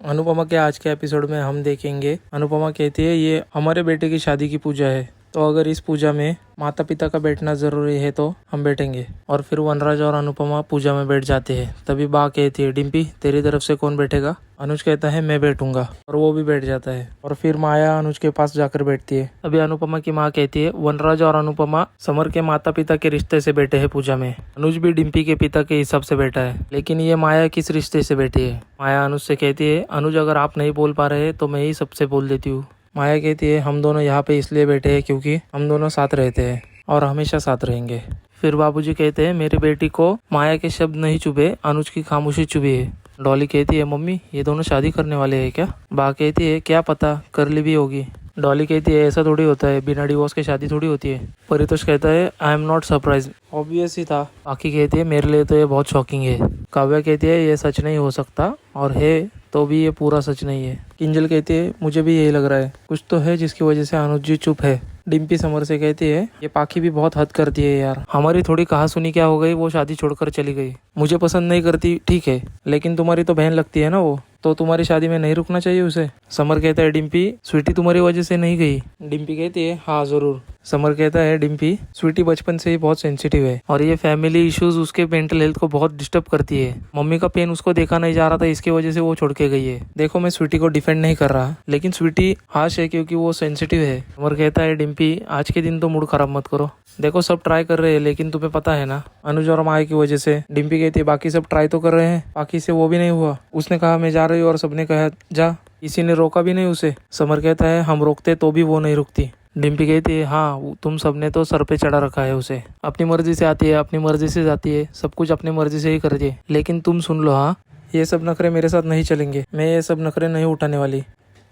अनुपमा के आज के एपिसोड में हम देखेंगे, अनुपमा कहती है ये हमारे बेटे की शादी की पूजा है, तो अगर इस पूजा में माता पिता का बैठना जरूरी है तो हम बैठेंगे। और फिर वनराज और अनुपमा पूजा में बैठ जाते हैं। तभी बा कहती है डिम्पी तेरी तरफ से कौन बैठेगा। अनुज कहता है मैं बैठूंगा और वो भी बैठ जाता है। और फिर माया अनुज के पास जाकर बैठती है। अभी अनुपमा की माँ कहती है वनराज और अनुपमा समर के माता पिता के रिश्ते से बैठे हैं पूजा में। अनुज भी डिम्पी के पिता के हिसाब से बैठा है, लेकिन ये माया किस रिश्ते से बैठी है। माया अनुज से कहती है अनुज अगर आप नहीं बोल पा रहे तो मैं ही सबसे बोल देती हूँ। माया कहती है हम दोनों यहाँ पे इसलिए बैठे हैं क्योंकि हम दोनों साथ रहते हैं और हमेशा साथ रहेंगे। फिर बाबूजी कहते हैं मेरी बेटी को माया के शब्द नहीं चुभे, अनुज की खामोशी चुभी है। डॉली कहती है मम्मी ये दोनों शादी करने वाले हैं क्या। बा कहती है क्या पता कर ली भी होगी। डॉली कहती है ऐसा थोड़ी होता है, बिना डिवोर्स के शादी थोड़ी होती है। परितोष कहता है I am not surprise, obvious ही था। बाकी कहती है मेरे लिए तो ये बहुत शॉकिंग है। काव्या कहती है ये सच नहीं हो सकता, और है तो भी ये पूरा सच नहीं है। किंजल कहती है मुझे भी यही लग रहा है, कुछ तो है जिसकी वजह से अनुज जी चुप है। डिम्पी समर से कहती है ये पाखी भी बहुत हद करती है यार, हमारी थोड़ी कहा सुनी क्या हो गई, वो शादी छोड़कर चली गई। मुझे पसंद नहीं करती ठीक है, लेकिन तुम्हारी तो बहन लगती है ना वो, तो तुम्हारी शादी में नहीं रुकना चाहिए उसे। समर कहता है डिम्पी स्वीटी तुम्हारी वजह से नहीं गई। डिम्पी कहती है हाँ जरूर। समर कहता है डिम्पी स्वीटी बचपन से ही बहुत सेंसिटिव है और ये फैमिली इश्यूज उसके मेंटल हेल्थ को बहुत डिस्टर्ब करती है। मम्मी का पेन उसको देखा नहीं जा रहा था, इसकी वजह से वो छोड़ के गई है। देखो मैं स्वीटी को डिफेंड नहीं कर रहा, लेकिन स्वीटी हाश है क्योंकि वो सेंसिटिव है। समर कहता है डिम्पी आज के दिन तो मूड खराब मत करो, देखो सब ट्राई कर रहे हैं लेकिन तुम्हें पता है ना अनुज और माया की वजह से। डिम्पी कहती है बाकी सब ट्राई तो कर रहे हैं, बाकी से वो भी नहीं हुआ। उसने कहा मैं जा रही हूँ और सबने कहा जा, किसी ने रोका भी नहीं उसे। समर कहता है हम रोकते तो भी वो नहीं रुकती। डिम्पी कहती है हाँ तुम सबने तो सर पे चढ़ा रखा है उसे, अपनी मर्जी से आती है अपनी मर्जी से जाती है, सब कुछ अपनी मर्जी से ही करती है। लेकिन तुम सुन लो हाँ, ये सब नखरे मेरे साथ नहीं चलेंगे, मैं ये सब नखरे नहीं उठाने वाली।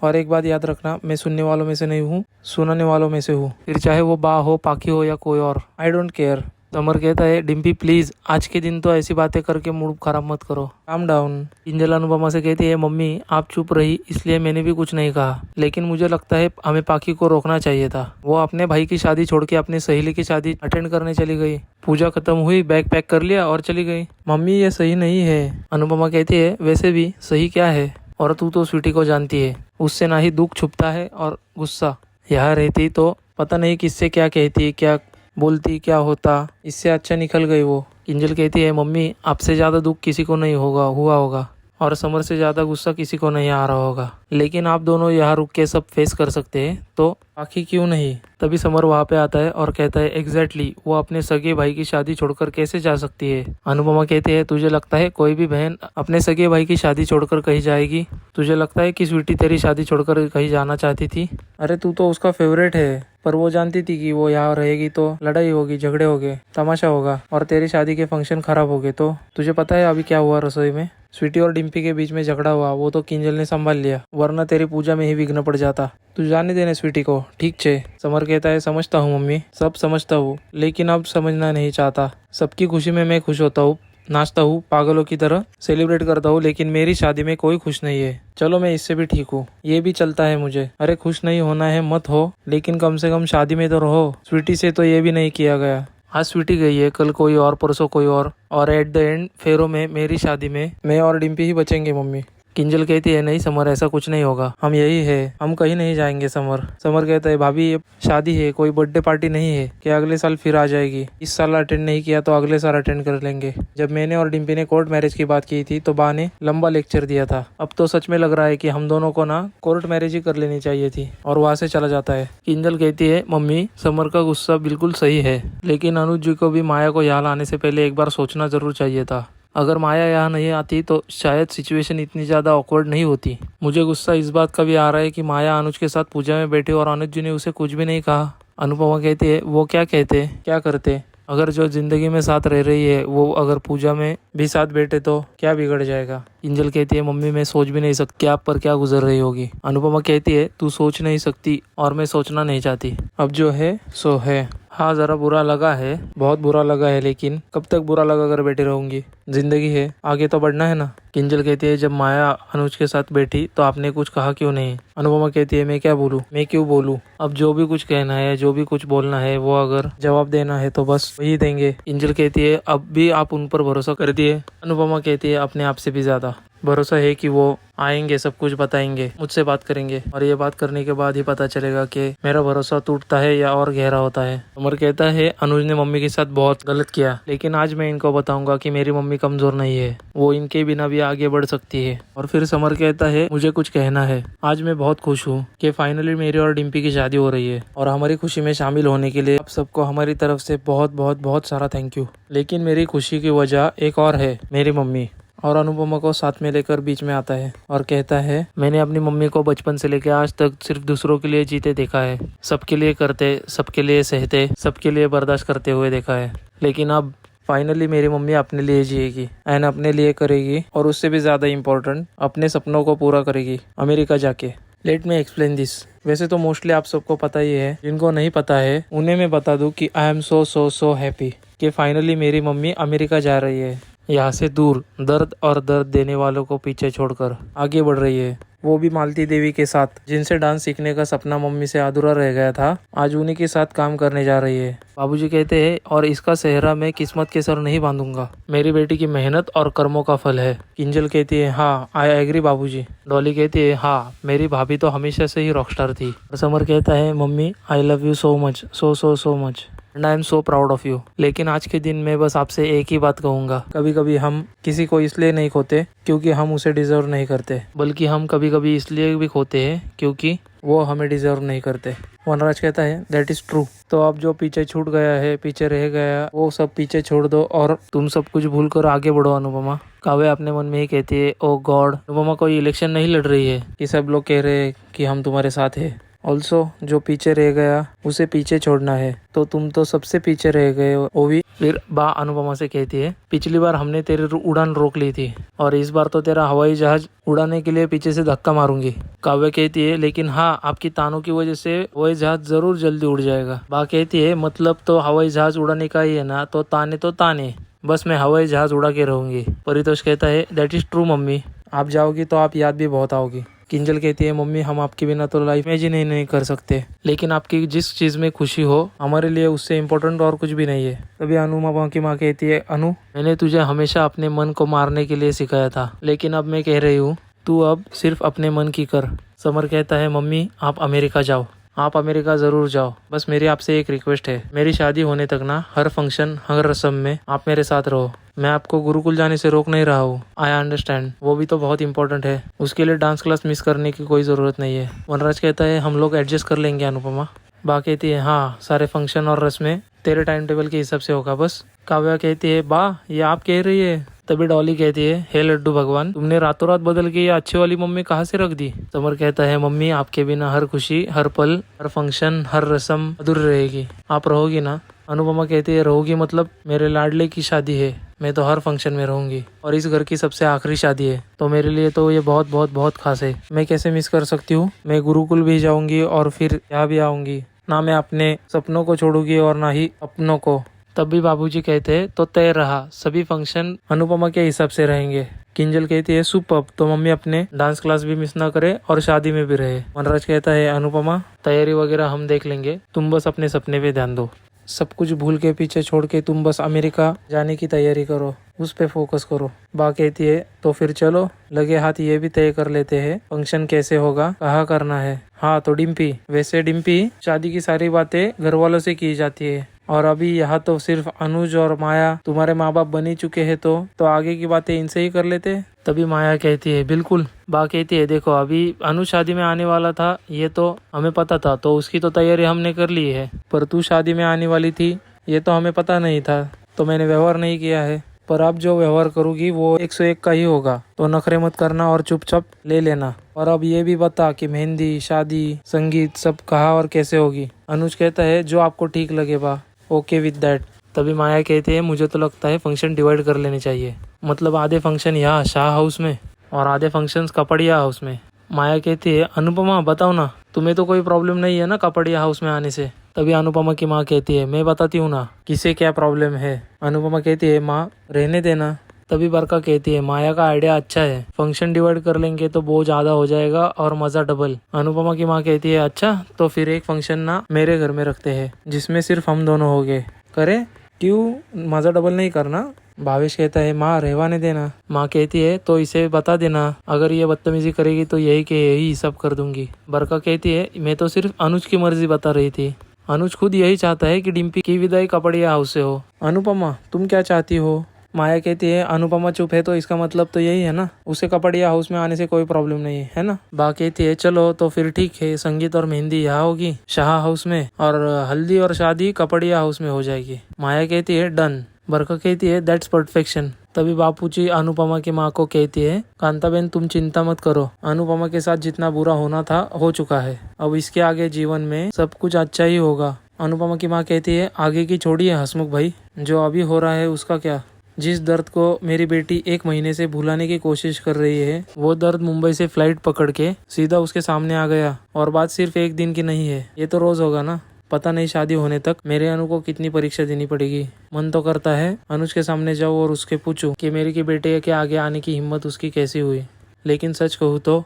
और एक बात याद रखना, मैं सुनने वालों में से नहीं हूँ, सुनाने वालों में से हूँ, फिर चाहे वो बा हो पाखी हो या कोई और, आई डोंट केयर। समर कहता है डिम्पी प्लीज आज के दिन तो ऐसी बातें करके मूड खराब मत करो, काम डाउन। किंजल अनुपमा से कहती है मम्मी आप चुप रही इसलिए मैंने भी कुछ नहीं कहा, लेकिन मुझे लगता है हमें पाखी को रोकना चाहिए था। वो अपने भाई की शादी छोड़ के अपनी सहेली की शादी अटेंड करने चली गई। पूजा खत्म हुई, बैग पैक कर लिया और चली गई। मम्मी ये सही नहीं है। अनुपमा कहती है वैसे भी सही क्या है, और तू तो स्वीटी को जानती है, उससे ना ही दुख छुपता है और गुस्सा। यहाँ रहती तो पता नहीं किससे क्या कहती क्या बोलती क्या होता, इससे अच्छा निकल गई वो। किंजल कहती है मम्मी आपसे ज़्यादा दुख किसी को नहीं हुआ होगा और समर से ज़्यादा गुस्सा किसी को नहीं आ रहा होगा, लेकिन आप दोनों यहाँ रुक के सब फेस कर सकते हैं तो बाकी क्यों नहीं। तभी समर वहाँ पे आता है और कहता है एग्जैक्टली वो अपने सगे भाई की शादी छोड़कर कैसे जा सकती है। अनुपमा कहती है तुझे लगता है कोई भी बहन अपने सगे भाई की शादी छोड़कर कहीं जाएगी। तुझे लगता है कि स्वीटी तेरी शादी छोड़कर कहीं जाना चाहती थी। अरे तू तो उसका फेवरेट है, पर वो जानती थी कि वो यहाँ रहेगी तो लड़ाई होगी, झगड़े होंगे, तमाशा होगा और तेरी शादी के फंक्शन खराब हो गए। तो तुझे पता है अभी क्या हुआ रसोई में, स्वीटी और डिम्पी के बीच में झगड़ा हुआ, वो तो किंजल ने संभाल लिया, वरना तेरी पूजा में ही विघ्न पड़ जाता। तू जाने देने स्वीटी को, ठीक छे। समर कहता है समझता हूँ मम्मी, सब समझता हूँ, लेकिन अब समझना नहीं चाहता। सबकी खुशी में मैं खुश होता हूँ, नाचता हूँ, पागलों की तरह सेलिब्रेट करता हूँ, लेकिन मेरी शादी में कोई खुश नहीं है। चलो मैं इससे भी ठीक हूँ, ये भी चलता है मुझे। अरे खुश नहीं होना है मत हो, लेकिन कम से कम शादी में तो रहो। स्वीटी से तो ये भी नहीं किया गया, आज स्वीटी गई है, कल कोई और, परसों कोई और एट द एंड फेरों में मेरी शादी में मैं और डिम्पी ही बचेंगे मम्मी। किंजल कहती है नहीं समर ऐसा कुछ नहीं होगा, हम यही है, हम कहीं नहीं जाएंगे। समर कहता है भाभी ये शादी है, कोई बर्थडे पार्टी नहीं है कि अगले साल फिर आ जाएगी। इस साल अटेंड नहीं किया तो अगले साल अटेंड कर लेंगे। जब मैंने और डिम्पी ने कोर्ट मैरिज की बात की थी तो बा ने लंबा लेक्चर दिया था, अब तो सच में लग रहा है कि हम दोनों को ना कोर्ट मैरिज ही कर लेनी चाहिए थी। और वहाँ से चला जाता है। किंजल कहती है मम्मी समर का गुस्सा बिल्कुल सही है, लेकिन अनुज जी को भी माया को यहाँ लाने से पहले एक बार सोचना जरूर चाहिए था। अगर माया यहाँ नहीं आती तो शायद सिचुएशन इतनी ज़्यादा ऑकवर्ड नहीं होती। मुझे गुस्सा इस बात का भी आ रहा है कि माया अनुज के साथ पूजा में बैठी और अनुज जी ने उसे कुछ भी नहीं कहा। अनुपमा कहती है वो क्या कहते क्या करते, अगर जो जिंदगी में साथ रह रही है वो अगर पूजा में भी साथ बैठे तो क्या बिगड़ जाएगा। किंजल कहती है मम्मी मैं सोच भी नहीं सकती आप पर क्या गुजर रही होगी। अनुपमा कहती है तू सोच नहीं सकती और मैं सोचना नहीं चाहती, अब जो है सो है। हाँ जरा बुरा लगा है, बहुत बुरा लगा है, लेकिन कब तक बुरा लगा कर बैठी रहूंगी, जिंदगी है, आगे तो बढ़ना है ना। किंजल कहती है जब माया अनुज के साथ बैठी तो आपने कुछ कहा क्यों नहीं। अनुपमा कहती है मैं क्या बोलूँ, मैं क्यों बोलूँ, अब जो भी कुछ कहना है जो भी कुछ बोलना है वो अगर जवाब देना है तो बस वही देंगे। किंजल कहती है अब भी आप उन पर भरोसा करती है। अनुपमा कहती है अपने आप से भी ज्यादा। भरोसा है कि वो आएंगे, सब कुछ बताएंगे, मुझसे बात करेंगे और ये बात करने के बाद ही पता चलेगा कि मेरा भरोसा टूटता है या और गहरा होता है। अमर कहता है अनुज ने मम्मी के साथ बहुत गलत किया, लेकिन आज मैं इनको बताऊंगा कि मेरी मम्मी कमजोर नहीं है, वो इनके बिना भी आगे बढ़ सकती है। और फिर समर कहता है मुझे कुछ कहना है। आज मैं बहुत खुश हूँ कि फाइनली मेरी और डिम्पी की शादी हो रही है और हमारी खुशी में शामिल होने के लिए आप सबको हमारी तरफ से बहुत बहुत बहुत सारा थैंक यू। लेकिन मेरी खुशी की वजह एक और है, मेरी मम्मी। और अनुपमा को साथ में लेकर बीच में आता है और कहता है मैंने अपनी मम्मी को बचपन से लेकर आज तक सिर्फ दूसरों के लिए जीते देखा है, सबके लिए करते, सबके लिए सहते, सबके लिए बर्दाश्त करते हुए देखा है। लेकिन अब फाइनली मेरी मम्मी अपने लिए जिएगी एंड अपने लिए करेगी और उससे भी ज़्यादा इम्पोर्टेंट अपने सपनों को पूरा करेगी अमेरिका जाके। Let me explain this. वैसे तो मोस्टली आप सबको पता ही है, जिनको नहीं पता है उन्हें मैं बता दूं कि आई एम सो हैप्पी कि फाइनली मेरी मम्मी अमेरिका जा रही है, यहाँ से दूर, दर्द और दर्द देने वालों को पीछे छोड़कर आगे बढ़ रही है, वो भी मालती देवी के साथ, जिनसे डांस सीखने का सपना मम्मी से अधूरा रह गया था, आज उन्हीं के साथ काम करने जा रही है। बाबूजी कहते हैं और इसका सेहरा मैं किस्मत के सर नहीं बांधूंगा, मेरी बेटी की मेहनत और कर्मों का फल है। किंजल कहती है हाँ आई एग्री बाबूजी। डॉली कहती है हाँ मेरी भाभी तो हमेशा से ही रॉकस्टार थी। समर कहता है mummy I love you so much, so much and I am so proud of you. लेकिन आज के दिन मैं बस आपसे एक ही बात कहूंगा, कभी कभी हम किसी को इसलिए नहीं खोते क्योंकि हम उसे डिजर्व नहीं करते, बल्कि हम कभी कभी इसलिए भी खोते हैं क्योंकि वो हमें डिजर्व नहीं करते। वनराज कहता है दैट इज ट्रू। तो अब जो पीछे छूट गया है, पीछे रह गया, वो सब पीछे छोड़ दो और तुम सब कुछ भूल कर आगे बढ़ो अनुपमा। काव्या अपने मन में ही कहती है ओ गॉड, अनुपमा कोई इलेक्शन नहीं लड़ रही है कि सब लोग कह रहे हैं कि हम तुम्हारे साथ है। ऑल्सो जो पीछे रह गया उसे पीछे छोड़ना है, तो तुम तो सबसे पीछे रह गए हो। वो भी फिर बा अनुपमा से कहती है पिछली बार हमने तेरी उड़ान रोक ली थी और इस बार तो तेरा हवाई जहाज उड़ाने के लिए पीछे से धक्का मारूंगी। काव्या कहती है लेकिन हाँ आपकी तानों की वजह से हवाई जहाज जरूर जल्दी उड़ जाएगा। बा कहती है मतलब तो हवाई जहाज उड़ाने का ही है ना, तो ताने बस मैं हवाई जहाज उड़ा के रहूंगी। परितोष कहता है दैट इज ट्रू मम्मी, आप जाओगी तो आप याद भी बहुत आओगी। किंजल कहती है मम्मी हम आपके बिना तो लाइफ इमेजिन ही नहीं कर सकते, लेकिन आपकी जिस चीज में खुशी हो हमारे लिए उससे इम्पोर्टेंट और कुछ भी नहीं है। तभी अनुपमा की माँ कहती है अनु मैंने तुझे हमेशा अपने मन को मारने के लिए सिखाया था, लेकिन अब मैं कह रही हूँ तू अब सिर्फ अपने मन की कर। समर कहता है मम्मी आप अमेरिका जाओ, आप अमेरिका जरूर जाओ, बस मेरी आपसे एक रिक्वेस्ट है, मेरी शादी होने तक ना हर फंक्शन हर रस्म में आप मेरे साथ रहो। मैं आपको गुरुकुल जाने से रोक नहीं रहा हूँ, आई अंडरस्टैंड, वो भी तो बहुत इंपॉर्टेंट है, उसके लिए डांस क्लास मिस करने की कोई ज़रूरत नहीं है। वनराज कहता है हम लोग एडजस्ट कर लेंगे अनुपमा। बा कहती है हाँ सारे फंक्शन और रस्में तेरे टाइम टेबल के हिसाब से होगा बस। काव्या कहती है बा ये आप कह रही है। तभी डॉली कहती है हे लड्डू भगवान, तुमने रातों रात बदल के ये अच्छी वाली मम्मी कहाँ से रख दी। समर कहता है मम्मी आपके बिना हर खुशी, हर पल, हर फंक्शन, हर रस्म अधूरी रहेगी, आप रहोगी ना। अनुपमा कहती है रहोगी मतलब मेरे लाडले की शादी है, मैं तो हर फंक्शन में रहूंगी और इस घर की सबसे आखिरी शादी है, तो मेरे लिए तो ये बहुत बहुत बहुत खास है, मैं कैसे मिस कर सकती हूँ। मैं गुरुकुल भी जाऊंगी और फिर यहाँ भी आऊंगी, ना मैं अपने सपनों को छोड़ूंगी और ना ही अपनों को। तब भी बाबूजी कहते हैं तो तय रहा, सभी फंक्शन अनुपमा के हिसाब से रहेंगे। किंजल कहती है सुपर्ब, तो मम्मी अपने डांस क्लास भी मिस ना करे और शादी में भी रहे। वनराज कहता है अनुपमा तैयारी वगैरह हम देख लेंगे, तुम बस अपने सपने पे ध्यान दो, सब कुछ भूल के पीछे छोड़ के तुम बस अमेरिका जाने की तैयारी करो, उस पे फोकस करो। बा कहती है तो फिर चलो लगे हाथ ये भी तय कर लेते हैं फंक्शन कैसे होगा, कहाँ करना है। हाँ तो डिम्पी, वैसे डिम्पी शादी की सारी बातें घर वालों से की जाती है और अभी यहाँ तो सिर्फ अनुज और माया तुम्हारे माँ बाप बन ही चुके हैं, तो आगे की बातें इनसे ही कर लेते। तभी माया कहती है बिल्कुल। बा कहती है देखो अभी अनुज शादी में आने वाला था ये तो हमें पता था, तो उसकी तो तैयारी हमने कर ली है, पर तू शादी में आने वाली थी ये तो हमें पता नहीं था, तो मैंने व्यवहार नहीं किया है, पर अब जो व्यवहार करूंगी वो 101 का ही होगा, तो नखरे मत करना और चुपचाप ले लेना। और अब ये भी बता कि मेहंदी, शादी, संगीत सब कहाँ और कैसे होगी। अनुज कहता है जो आपको ठीक लगे बा, ओके विद दैट। तभी माया कहती है मुझे तो लगता है फंक्शन डिवाइड कर लेने चाहिए, मतलब आधे फंक्शन यहाँ शाह हाउस में और आधे फंक्शन कपड़िया हाउस में। माया कहती है अनुपमा बताओ ना, तुम्हें तो कोई प्रॉब्लम नहीं है ना कपड़िया हाउस में आने से। तभी अनुपमा की माँ कहती है मैं बताती हूँ ना किसे क्या प्रॉब्लम है। अनुपमा कहती है माँ रहने देना। तभी बरका कहती है माया का आइडिया अच्छा है, फंक्शन डिवाइड कर लेंगे तो बोझ ज़्यादा हो जाएगा और मज़ा डबल। अनुपमा की माँ कहती है अच्छा तो फिर एक फंक्शन ना मेरे घर में रखते हैं जिसमें सिर्फ हम दोनों हो गए। करे क्यों, मज़ा डबल नहीं करना, भावेश कहता है माँ रहवाने देना। माँ कहती है तो इसे बता देना, अगर ये बदतमीजी करेगी तो यही के यही सब कर दूंगी। बरका कहती है मैं तो सिर्फ अनुज की मर्जी बता रही थी। अनुज खुद यही चाहता है कि डिम्पी की विदाई कपड़िया हाउस से हो। अनुपमा तुम क्या चाहती हो? माया कहती है अनुपमा चुप है तो इसका मतलब तो यही है ना, उसे कपड़िया हाउस में आने से कोई प्रॉब्लम नहीं है ना। बा कहती है चलो तो फिर ठीक है, संगीत और मेहंदी यहाँ होगी शाह हाउस में, और हल्दी और शादी कपड़िया हाउस में हो जाएगी। माया कहती है डन। बरका कहती है दैट्स परफेक्शन। तभी बापूजी अनुपमा की माँ को कहती है कांताबेन तुम चिंता मत करो, अनुपमा के साथ जितना बुरा होना था हो चुका है, अब इसके आगे जीवन में सब कुछ अच्छा ही होगा। अनुपमा की माँ कहती है आगे की छोड़िए हसमुख भाई, जो अभी हो रहा है उसका क्या। जिस दर्द को मेरी बेटी 1 महीने से भुलाने की कोशिश कर रही है, वो दर्द मुंबई से फ्लाइट पकड़ के सीधा उसके सामने आ गया। और बात सिर्फ 1 दिन की नहीं है, ये तो रोज होगा ना। पता नहीं शादी होने तक मेरे अनु को कितनी परीक्षा देनी पड़ेगी। मन तो करता है अनुज के सामने जाऊँ और उसके पूछूं कि मेरी की बेटे के आगे आने की हिम्मत उसकी कैसी हुई, लेकिन सच कहूँ तो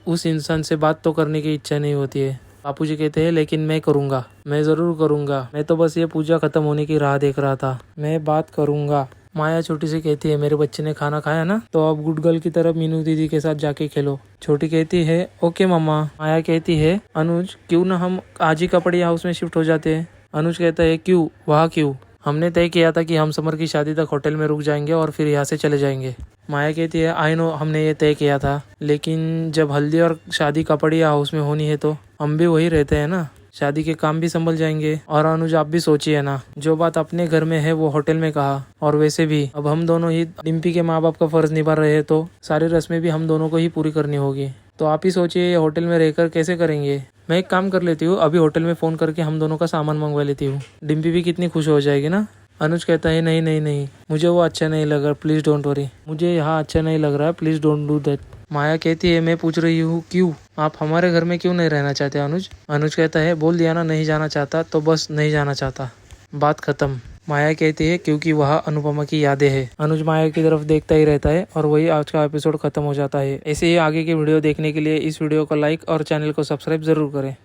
उस इंसान से बात तो करने की इच्छा नहीं होती है। बापूजी कहते हैं लेकिन मैं करूँगा, मैं ज़रूर करूँगा, मैं तो बस ये पूजा खत्म होने की राह देख रहा था, मैं बात करूँगा। माया छोटी सी कहती है मेरे बच्चे ने खाना खाया ना, तो अब गुड गर्ल की तरफ मीनू दीदी के साथ जाके खेलो। छोटी कहती है ओके मम्मा। माया कहती है अनुज क्यों ना हम आज ही कपड़िया हाउस में शिफ्ट हो जाते हैं। अनुज कहता है क्यों, वहाँ क्यों? हमने तय किया था कि हम समर की शादी तक होटल में रुक जाएंगे और फिर यहाँ से चले जाएंगे। माया कहती है आई नो हमने ये तय किया था, लेकिन जब हल्दी और शादी कपड़िया हाउस में होनी है तो हम भी वही रहते हैं ना, शादी के काम भी संभल जाएंगे। और अनुज आप भी सोचिए ना, जो बात अपने घर में है वो होटल में कहा, और वैसे भी अब हम दोनों ही डिम्पी के माँ बाप का फर्ज निभा रहे हैं तो सारी रस्में भी हम दोनों को ही पूरी करनी होगी। तो आप ही सोचिए ये होटल में रहकर कैसे करेंगे। मैं एक काम कर लेती हूँ, अभी होटल में फ़ोन करके हम दोनों का सामान मंगवा लेती हूँ, डिम्पी भी कितनी खुश हो जाएगी ना। अनुज कहता है नहीं नहीं नहीं, मुझे वो अच्छा नहीं लग रहा, प्लीज़ डोंट वरी, मुझे यहाँ अच्छा नहीं लग रहा है, प्लीज़ डोंट डू दैट। माया कहती है मैं पूछ रही हूँ क्यों, आप हमारे घर में क्यों नहीं रहना चाहते अनुज? अनुज कहता है बोल दिया ना नहीं जाना चाहता तो बस नहीं जाना चाहता, बात खत्म। माया कहती है क्योंकि वह अनुपमा की यादें हैं। अनुज माया की तरफ देखता ही रहता है और वही आज का एपिसोड खत्म हो जाता है। ऐसे ही आगे की वीडियो देखने के लिए इस वीडियो को लाइक और चैनल को सब्सक्राइब जरूर करें।